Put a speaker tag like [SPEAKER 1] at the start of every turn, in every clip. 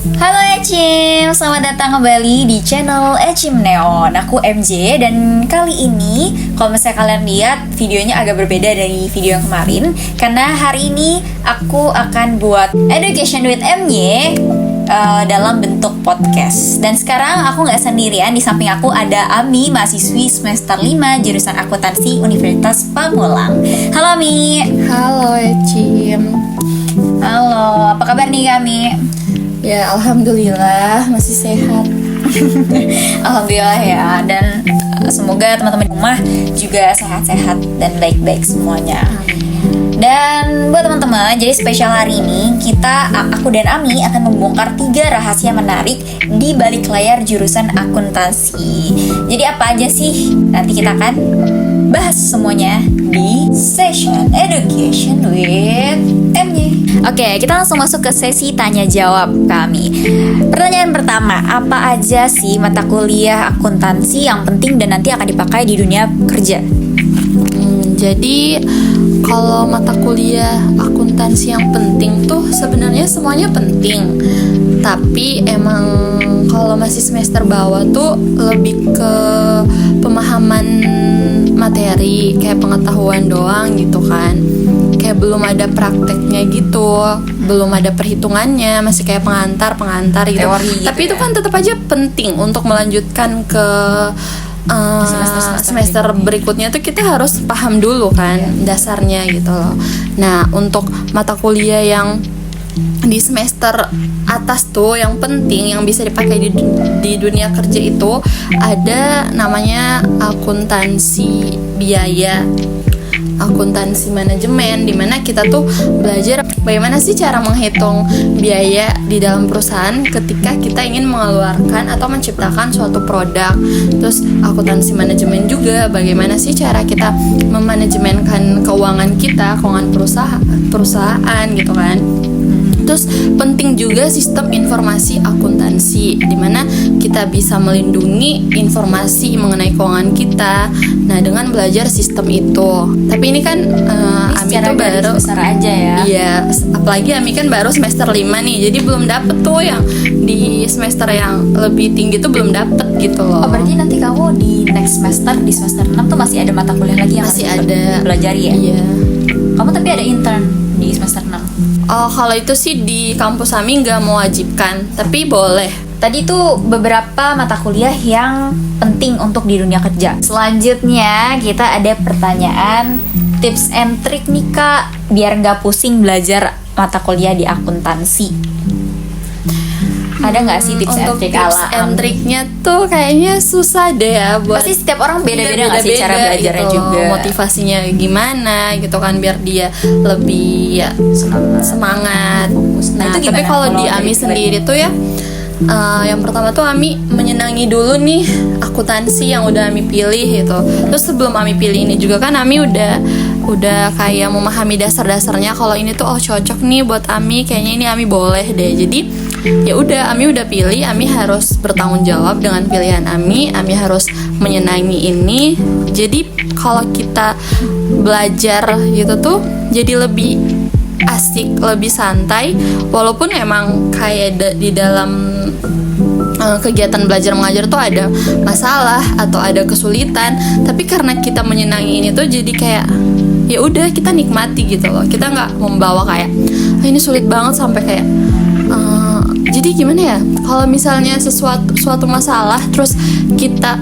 [SPEAKER 1] Halo Ecim, selamat datang kembali di channel Ecim Neon. Aku MJ dan kali ini kalau misalnya kalian lihat videonya agak berbeda dari video yang kemarin, karena hari ini aku akan buat Education with MY dalam bentuk podcast. Dan sekarang aku nggak sendirian, di samping aku ada Ami, mahasiswi semester 5 jurusan akuntansi Universitas Pamulang. Halo Ami.
[SPEAKER 2] Halo Ecim.
[SPEAKER 1] Halo, apa kabar nih Ami?
[SPEAKER 2] Ya alhamdulillah masih sehat.
[SPEAKER 1] Alhamdulillah ya. Dan semoga teman-teman di rumah juga sehat-sehat dan baik-baik semuanya. Dan buat teman-teman, jadi spesial hari ini aku dan Ami akan membongkar 3 rahasia menarik di balik layar jurusan akuntansi. Jadi apa aja sih? Nanti kita akan bahas semuanya di session Education with MY. Oke, kita langsung masuk ke sesi tanya jawab kami. Pertanyaan pertama, apa aja sih mata kuliah akuntansi yang penting dan nanti akan dipakai di dunia kerja?
[SPEAKER 2] Jadi kalau mata kuliah akuntansi yang penting tuh sebenarnya semuanya penting. Tapi emang kalau masih semester bawah tuh lebih ke pemahaman materi, kayak pengetahuan doang gitu kan. Kayak belum ada prakteknya gitu, belum ada perhitungannya, masih kayak pengantar gitu.
[SPEAKER 1] Teori gitu.
[SPEAKER 2] Tapi itu kan tetap aja penting untuk melanjutkan ke semester berikutnya tuh kita harus paham dulu kan dasarnya gitu loh. Nah, untuk mata kuliah yang di semester atas tuh yang penting yang bisa dipakai di dunia kerja itu ada namanya akuntansi biaya, akuntansi manajemen, dimana kita tuh belajar bagaimana sih cara menghitung biaya di dalam perusahaan ketika kita ingin mengeluarkan atau menciptakan suatu produk. Terus akuntansi manajemen juga bagaimana sih cara kita memanajemenkan keuangan kita, keuangan perusahaan gitu kan. Terus penting juga sistem informasi akuntansi, dimana kita bisa melindungi informasi mengenai keuangan kita. Nah, dengan belajar sistem itu. Tapi ini kan Ami tuh baru
[SPEAKER 1] besar aja ya.
[SPEAKER 2] Iya, apalagi Ami kan baru semester 5 nih. Jadi belum dapet tuh yang di semester yang lebih tinggi tuh belum dapet gitu loh.
[SPEAKER 1] Oh, berarti nanti kamu di next semester, di semester 6 tuh masih ada mata kuliah lagi yang
[SPEAKER 2] Masih
[SPEAKER 1] harus
[SPEAKER 2] ada
[SPEAKER 1] pelajari ya?
[SPEAKER 2] Iya.
[SPEAKER 1] Kamu tapi ada intern di semester 6.
[SPEAKER 2] Oh, kalau itu sih di kampus Ami nggak mewajibkan, tapi boleh.
[SPEAKER 1] Tadi tuh beberapa mata kuliah yang penting untuk di dunia kerja. Selanjutnya kita ada pertanyaan tips and trick nih Kak, biar nggak pusing belajar mata kuliah di akuntansi. Ada nggak sih tips and
[SPEAKER 2] Untuk
[SPEAKER 1] trick
[SPEAKER 2] tips
[SPEAKER 1] ala
[SPEAKER 2] and tricknya tuh kayaknya susah deh ya buat.
[SPEAKER 1] Pasti setiap orang beda-beda nggak sih cara belajarnya
[SPEAKER 2] gitu,
[SPEAKER 1] juga.
[SPEAKER 2] motivasinya gimana gitu kan biar dia lebih ya semangat.
[SPEAKER 1] Nah, itu
[SPEAKER 2] Tapi
[SPEAKER 1] gimana
[SPEAKER 2] kalau di
[SPEAKER 1] dari
[SPEAKER 2] Ami sendiri tuh ya yang pertama tuh Ami menyenangi dulu nih akuntansi yang udah Ami pilih gitu. Terus sebelum Ami pilih ini juga kan Ami udah kayak memahami dasar-dasarnya kalau ini tuh cocok nih buat Ami, kayaknya ini Ami boleh deh. Jadi ya udah Ami udah pilih, Ami harus bertanggung jawab dengan pilihan Ami harus menyenangi ini. Jadi kalau kita belajar gitu tuh jadi lebih asik, lebih santai, walaupun emang kayak di dalam kegiatan belajar mengajar tuh ada masalah atau ada kesulitan, tapi karena kita menyenangi ini tuh jadi kayak ya udah kita nikmati gitu loh. Kita nggak membawa kayak ini sulit banget sampai kayak jadi gimana ya, kalau misalnya suatu masalah terus kita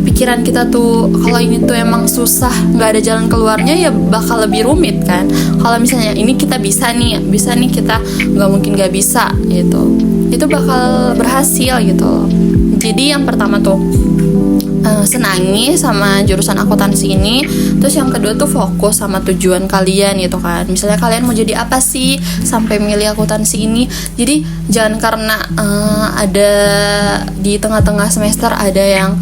[SPEAKER 2] pikiran kita tuh kalau ini tuh emang susah, nggak ada jalan keluarnya, ya bakal lebih rumit kan. Kalau misalnya ini kita bisa nih kita nggak mungkin nggak bisa gitu, itu bakal berhasil gitu. Jadi yang pertama tuh senangi sama jurusan akuntansi ini. Terus yang kedua tuh fokus sama tujuan kalian gitu kan. Misalnya kalian mau jadi apa sih sampai milih akuntansi ini. Jadi jangan karena ada di tengah-tengah semester ada yang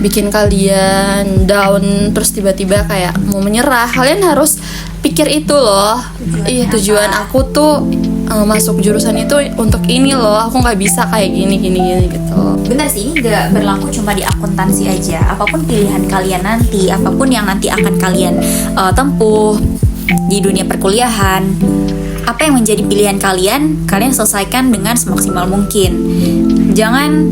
[SPEAKER 2] bikin kalian down terus tiba-tiba kayak mau menyerah. Kalian harus pikir itu loh, tujuan aku tuh masuk jurusan itu untuk ini loh, aku nggak bisa kayak gini gitu.
[SPEAKER 1] Benar sih, ini gak berlaku cuma di akuntansi aja. Apapun pilihan kalian nanti, apapun yang nanti akan kalian tempuh di dunia perkuliahan, apa yang menjadi pilihan kalian selesaikan dengan semaksimal mungkin. Jangan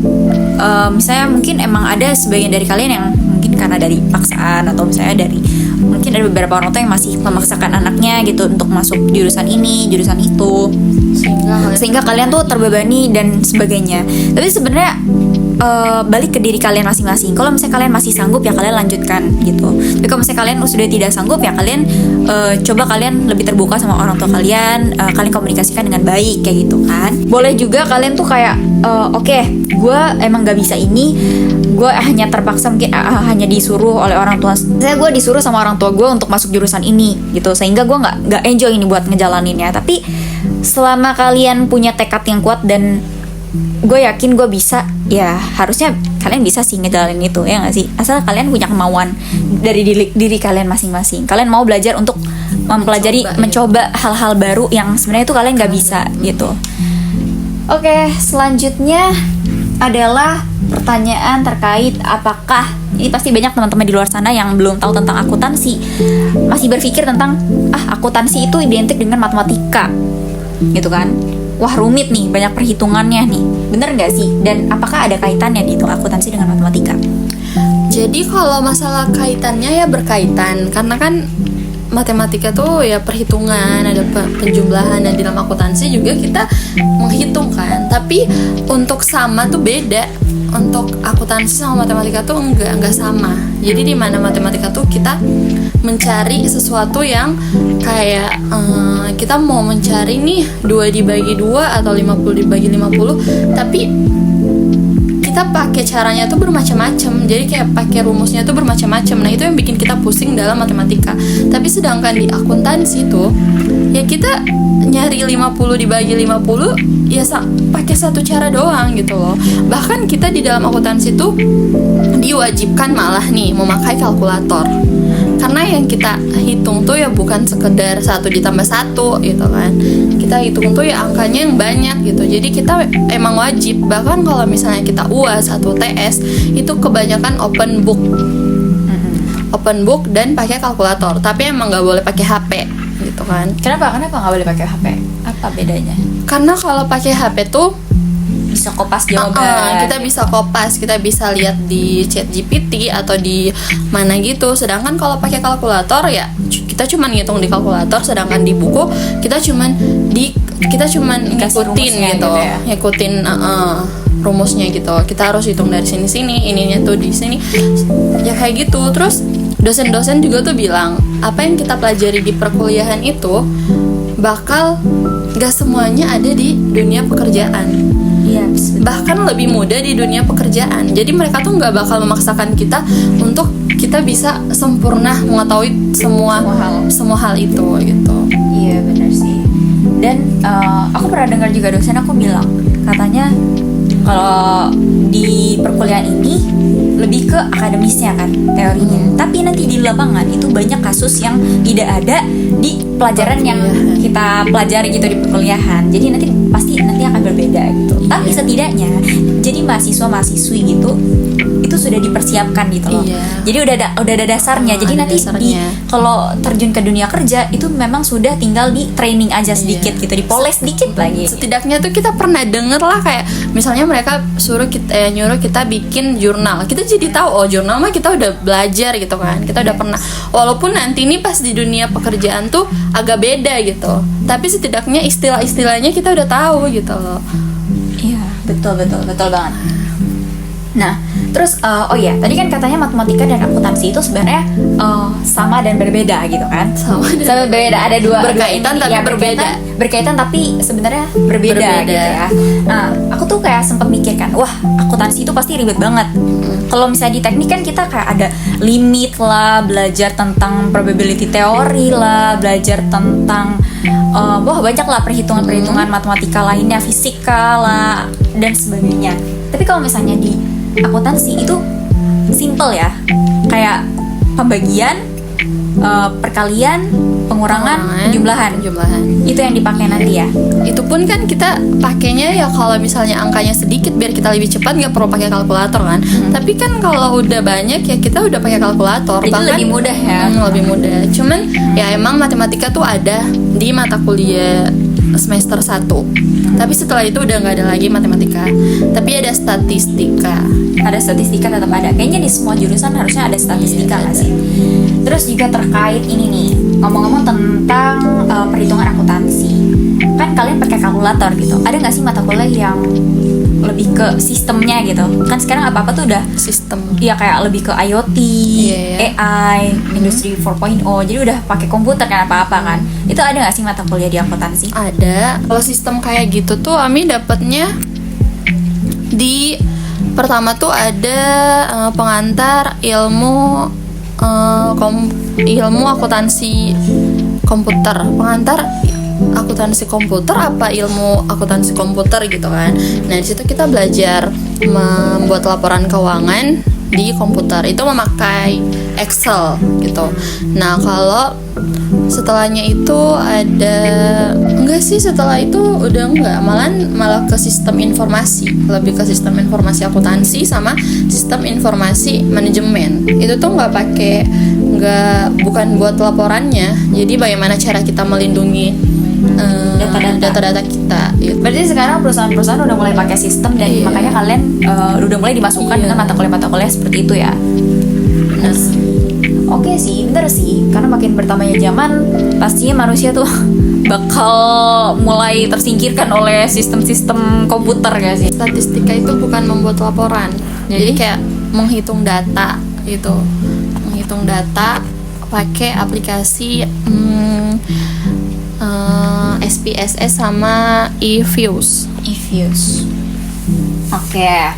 [SPEAKER 1] misalnya mungkin emang ada sebagian dari kalian yang mungkin karena dari paksaan atau misalnya dari mungkin ada beberapa orang tua yang masih memaksakan anaknya gitu untuk masuk jurusan ini, jurusan itu, sehingga kalian tuh terbebani dan sebagainya. Tapi sebenarnya balik ke diri kalian masing-masing. Kalau misalnya kalian masih sanggup ya kalian lanjutkan gitu. Tapi kalau misalnya kalian sudah tidak sanggup ya kalian coba kalian lebih terbuka sama orang tua kalian, kalian komunikasikan dengan baik kayak gitu kan. Boleh juga kalian tuh kayak oke, gue emang gak bisa ini, gue hanya terpaksa mungkin hanya disuruh oleh orang tua. Saya gue disuruh sama orang tua gue untuk masuk jurusan ini gitu, sehingga gue nggak enjoy ini buat ngejalaninnya. Tapi selama kalian punya tekad yang kuat dan gue yakin gue bisa, ya harusnya kalian bisa sih ngejalanin itu, ya nggak sih? Asal kalian punya kemauan dari diri kalian masing-masing. Kalian mau belajar untuk mencoba hal-hal baru yang sebenarnya itu kalian nggak bisa gitu. Oke, selanjutnya adalah pertanyaan terkait apakah, ini pasti banyak teman-teman di luar sana yang belum tahu tentang akuntansi, masih berpikir tentang akuntansi itu identik dengan matematika gitu kan. Wah rumit nih, banyak perhitungannya nih, bener nggak sih? Dan apakah ada kaitannya dihitung akuntansi dengan matematika?
[SPEAKER 2] Jadi kalau masalah kaitannya ya berkaitan, karena kan matematika tuh ya perhitungan, ada penjumlahan, dan di dalam akuntansi juga kita menghitung kan. Tapi untuk sama tuh beda. Untuk akuntansi sama matematika tuh enggak sama. Jadi di mana matematika tuh kita mencari sesuatu yang kayak kita mau mencari nih 2 dibagi 2 atau 50 dibagi 50, tapi kita pakai caranya tuh bermacam-macam. Jadi kayak pakai rumusnya tuh bermacam-macam. Nah, itu yang bikin kita pusing dalam matematika. Tapi sedangkan di akuntansi tuh ya kita nyari 50 dibagi 50 ya pakai satu cara doang gitu loh. Bahkan kita di dalam akuntansi tuh diwajibkan malah nih memakai kalkulator. Karena yang kita hitung tuh ya bukan sekedar 1 ditambah 1 gitu kan. Kita hitung tuh ya angkanya yang banyak gitu. Jadi kita emang wajib. Bahkan kalau misalnya kita UAS atau TS itu kebanyakan open book dan pakai kalkulator. Tapi emang nggak boleh pakai HP gitu kan.
[SPEAKER 1] Kenapa nggak boleh pakai HP? Apa bedanya?
[SPEAKER 2] Karena kalau pakai HP tuh
[SPEAKER 1] bisa kopas jawaban.
[SPEAKER 2] Kita bisa kopas, kita bisa lihat di ChatGPT atau di mana gitu. Sedangkan kalau pakai kalkulator ya kita cuman ngitung di kalkulator, sedangkan di buku kita cuman ngikutin gitu ya. Ngikutin rumusnya gitu. Kita harus hitung dari sini, ininya tuh di sini. Ya kayak gitu. Terus dosen-dosen juga tuh bilang, apa yang kita pelajari di perkuliahan itu bakal gak semuanya ada di dunia pekerjaan. Bahkan lebih mudah di dunia pekerjaan. Jadi mereka tuh nggak bakal memaksakan kita untuk kita bisa sempurna mengetahui semua hal itu gitu.
[SPEAKER 1] Iya benar sih. Dan aku pernah dengar juga dosen aku bilang, katanya kalau di perkuliahan ini lebih ke akademisnya kan teorinya, tapi nanti di lapangan itu banyak kasus yang tidak ada di pelajaran yang kita pelajari gitu di perkuliahan. Jadi nanti akan berbeda gitu. Tapi setidaknya jadi mahasiswa-mahasiswi gitu itu sudah dipersiapkan gitu loh. Jadi udah ada dasarnya. Jadi nanti kalau terjun ke dunia kerja itu memang sudah tinggal di training aja sedikit gitu, dipoles sedikit lagi.
[SPEAKER 2] Setidaknya tuh kita pernah denger lah, kayak misalnya mereka nyuruh kita bikin jurnal. Kita jadi tahu jurnal mah kita udah belajar gitu kan. Kita udah pernah, walaupun nanti ini pas di dunia pekerjaan tuh agak beda gitu. Tapi setidaknya istilah-istilahnya kita udah tahu gitu loh.
[SPEAKER 1] Iya, betul banget. Nah, terus tadi kan katanya matematika dan akuntansi itu sebenarnya sama dan berbeda gitu kan? Sama berbeda, ada dua
[SPEAKER 2] berkaitan tapi berbeda.
[SPEAKER 1] Berkaitan tapi sebenarnya berbeda gitu ya. Nah, aku tuh kayak sempat mikirkan, wah akuntansi itu pasti ribet banget. Kalau misalnya di teknik kan kita kayak ada limit lah, belajar tentang probability teori lah, belajar tentang banyak lah perhitungan matematika lainnya, fisika lah dan sebagainya. Tapi kalau misalnya di akuntansi itu simple ya, kayak pembagian, perkalian, pengurangan, penjumlahan. Itu yang dipakai nanti ya.
[SPEAKER 2] Itu pun kan kita pakainya ya kalau misalnya angkanya sedikit biar kita lebih cepat, nggak perlu pakai kalkulator kan. Tapi kan kalau udah banyak ya kita udah pakai kalkulator.
[SPEAKER 1] Jadi bahkan lebih mudah ya.
[SPEAKER 2] Lebih mudah. Cuman ya emang matematika tuh ada di mata kuliah semester 1. Tapi setelah itu udah nggak ada lagi matematika, tapi ada statistika.
[SPEAKER 1] Ada statistika tetap ada. Kayaknya di semua jurusan harusnya ada statistika nggak sih? Terus juga terkait ini nih, ngomong-ngomong tentang perhitungan akuntansi. Kan kalian pakai kalkulator gitu. Ada nggak sih mata kuliah yang lebih ke sistemnya gitu? Kan sekarang apa-apa tuh udah
[SPEAKER 2] Sistem.
[SPEAKER 1] ya kayak lebih ke IoT,
[SPEAKER 2] Iya.
[SPEAKER 1] AI, industri 4.0. Jadi udah pakai komputer kan apa-apa kan. Itu ada nggak sih mata kuliah di akuntansi?
[SPEAKER 2] Ada. Kalau sistem kayak gitu tuh Ami dapatnya di pertama tuh ada pengantar ilmu ilmu akuntansi komputer. Pengantar akuntansi komputer apa ilmu akuntansi komputer gitu kan. Nah, di situ kita belajar membuat laporan keuangan di komputer. Itu memakai Excel gitu. Nah, kalau setelahnya itu ada enggak sih, setelah itu udah enggak, malah ke sistem informasi, lebih ke sistem informasi akuntansi sama sistem informasi manajemen. Itu tuh bukan buat laporannya, jadi bagaimana cara kita melindungi data-data kita gitu.
[SPEAKER 1] Berarti sekarang perusahaan-perusahaan udah mulai pakai sistem dan
[SPEAKER 2] Iya.
[SPEAKER 1] makanya kalian udah mulai dimasukkan dengan mata kuliah seperti itu ya.
[SPEAKER 2] Nah,
[SPEAKER 1] Oke sih, bener sih. Karena makin bertambahnya zaman, pastinya manusia tuh bakal mulai tersingkirkan oleh sistem-sistem komputer gak sih?
[SPEAKER 2] statistika itu bukan membuat laporan, jadi kayak menghitung data gitu, menghitung data pakai aplikasi SPSS sama eViews.
[SPEAKER 1] Reviews. Oke.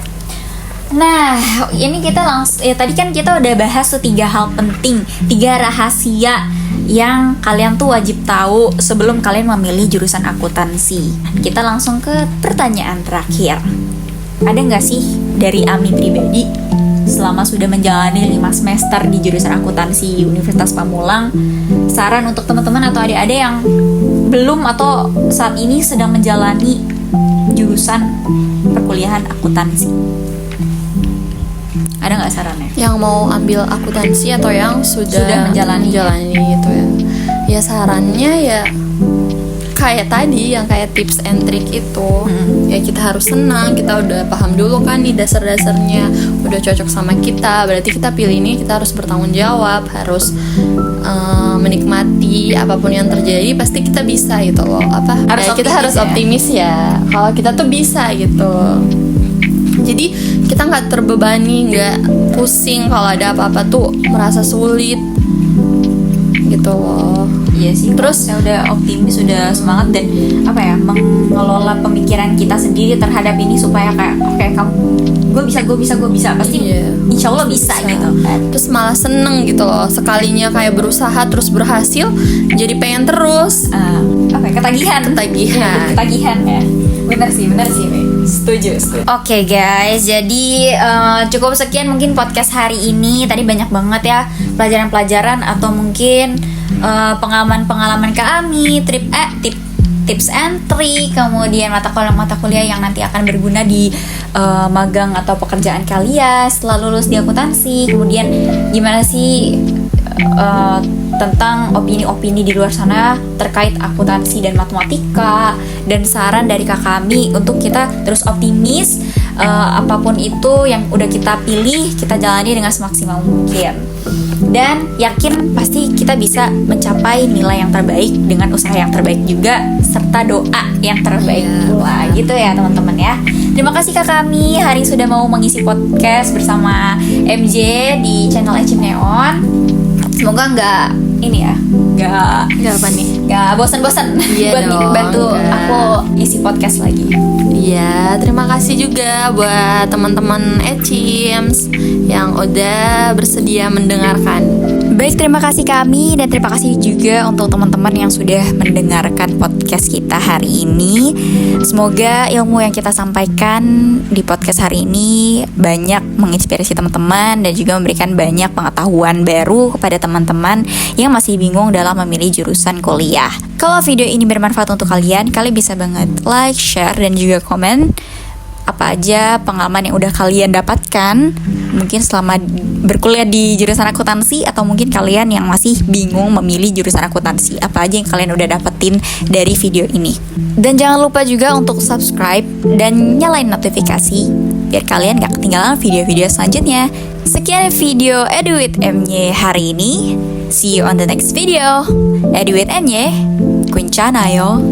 [SPEAKER 1] Nah, ini kita langsung ya, tadi kan kita udah bahas tuh 3 hal penting, 3 rahasia yang kalian tuh wajib tahu sebelum kalian memilih jurusan akuntansi. Kita langsung ke pertanyaan terakhir. Ada nggak sih dari Ami pribadi selama sudah menjalani 5 semester di jurusan akuntansi Universitas Pamulang, saran untuk teman-teman atau adik-adik yang belum atau saat ini sedang menjalani jurusan perkuliahan akuntansi? Ada nggak sarannya?
[SPEAKER 2] Yang mau ambil akuntansi atau yang sudah
[SPEAKER 1] menjalani
[SPEAKER 2] gitu ya. Ya sarannya ya kayak tadi, yang kayak tips and trick itu. Ya kita harus senang, kita udah paham dulu kan nih dasar-dasarnya, udah cocok sama kita, berarti kita pilih ini, kita harus bertanggung jawab, harus menikmati apapun yang terjadi, pasti kita bisa gitu loh. Kita harus optimis ya. Kalau kita tuh bisa gitu. Jadi kita nggak terbebani, nggak pusing kalau ada apa-apa tuh merasa sulit gitu loh.
[SPEAKER 1] Iya sih. Terus saya udah optimis, udah semangat dan mengelola pemikiran kita sendiri terhadap ini supaya kayak oke, kamu gue bisa pasti insya Allah bisa gitu.
[SPEAKER 2] Terus malah seneng gitu loh, sekalinya kayak berusaha terus berhasil, jadi pengen terus.
[SPEAKER 1] Ketagihan ya. Bener sih. Setuju. Oke guys, jadi cukup sekian mungkin podcast hari ini. Tadi banyak banget ya pelajaran-pelajaran atau mungkin pengalaman kami, tips and trick, kemudian mata kuliah yang nanti akan berguna di magang atau pekerjaan kalian setelah lulus di akuntansi. Kemudian gimana sih tentang opini-opini di luar sana terkait akuntansi dan matematika, dan saran dari kami untuk kita terus optimis, apapun itu yang udah kita pilih kita jalani dengan semaksimal mungkin, dan yakin pasti kita bisa mencapai nilai yang terbaik dengan usaha yang terbaik juga serta doa yang terbaik pula gitu ya teman-teman ya. Terima kasih kami hari ini sudah mau mengisi podcast bersama MJ di channel Ecim Neon. Semoga nggak bosan-bosan buat bantu aku isi podcast lagi.
[SPEAKER 2] Iya, terima kasih juga buat teman-teman Ecims yang udah bersedia mendengarkan.
[SPEAKER 1] Baik, terima kasih kami dan terima kasih juga untuk teman-teman yang sudah mendengarkan podcast kita hari ini. Semoga ilmu yang kita sampaikan di podcast hari ini banyak menginspirasi teman-teman dan juga memberikan banyak pengetahuan baru kepada teman-teman yang masih bingung dalam memilih jurusan kuliah. Kalau video ini bermanfaat untuk kalian bisa banget like, share, dan juga komen apa aja pengalaman yang udah kalian dapatkan mungkin selama berkuliah di jurusan akuntansi, atau mungkin kalian yang masih bingung memilih jurusan akuntansi, apa aja yang kalian udah dapetin dari video ini. Dan jangan lupa juga untuk subscribe dan nyalain notifikasi biar kalian gak ketinggalan video-video selanjutnya. Sekian video Edu with MY hari ini. See you on the next video. Edu with MY, kuncana yo.